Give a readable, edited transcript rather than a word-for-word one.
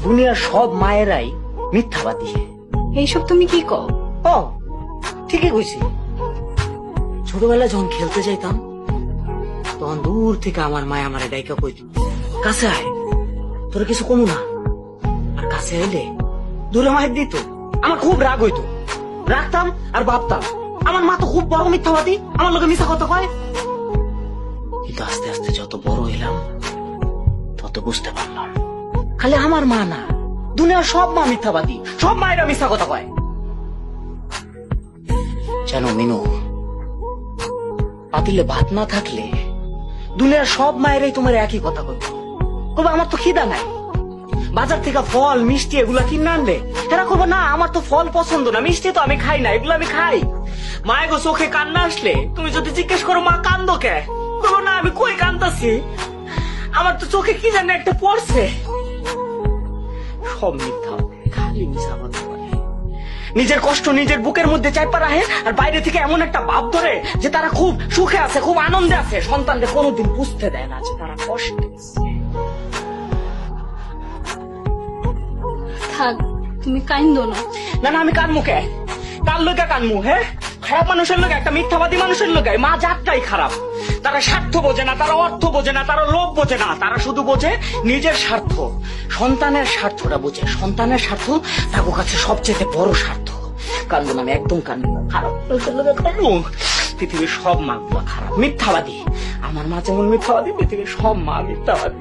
দুনিয়ার সব মায়েরাই মিথ্যাবাদী। এইসব তুমি কি কও? ও ঠিকই কইছি। ছোটবেলায় যখন খেলতে যাইতাম তখন দূর থেকে আমার মায় আমারে ডাইকা কইত, কাছে আয়, তোর কিছু কমু না। আর কাছে আইলে দূরে মায়ের দিত, আমার খুব রাগ হইতো। রাখতাম আর ভাবতাম আমার মা তো খুব বড় মিথ্যাবাদী, আমার লোকে মিথ্যা কথা কয়। কিন্তু আস্তে আস্তে যত বড় হইলাম তত বুঝতে পারলাম খালি আমার মা না, দুনিয়ার সব মা মিথ্যাবাদী, সব মায়েরা মিথ্যা কথা কয়। জানো মিনু, পাতিলে ভাত না থাকলে দুনিয়ার সব মায়েরাই তোমার একই কথা কইব, কবে আমার তো খিদা নাই, বাজার থেকে ফল মিষ্টি এগুলা কিনে আনলে এরা কবে না আমার তো ফল পছন্দ না, মিষ্টি তো আমি খাই না, এগুলো আমি খাই। মায়ের গো চোখে কান্না আসলে তুমি যদি জিজ্ঞেস করো মা কান্দো কে, বলো না আমি কই কান্দাছি, আমার তো চোখে কি জানি একটা পড়ছে। সব মিথ্যা, খালি মিথ্যা কথা বলে। নিজের কষ্ট নিজের বুকের মধ্যে চাইপা রাখে আর বাইরে থেকে এমন একটা ভাব ধরে যে তারা খুব সুখে আছে, খুব আনন্দে আছে, সন্তানদের কোনোদিন বুঝতে দেয় না যে তারা কষ্টে আছে। থাক, তুমি কাইন্দো না। না না আমি কানমু কে, কার লোকে কানমু? হ্যাঁ, খারাপ মানুষের লোক, একটা মিথ্যাবাদী মানুষের লোক মা জাতটাই খারাপ। তারা স্বার্থ বোঝে না, তারা অর্থ বোঝে না, তারা লোভ বোঝে না, তারা শুধু বোঝে নিজের স্বার্থ, সন্তানের স্বার্থটা বোঝে। সন্তানের স্বার্থ তার কাছে সবচেয়ে বড় স্বার্থ। কানবো না আমি, একদম কানবো না। খারাপ মানুষের লোকে কানবো? পৃথিবীর সব মা খারাপ, মিথ্যাবাদী। আমার মা যেমন মিথ্যাবাদী, পৃথিবীর সব মা মিথ্যাবাদী।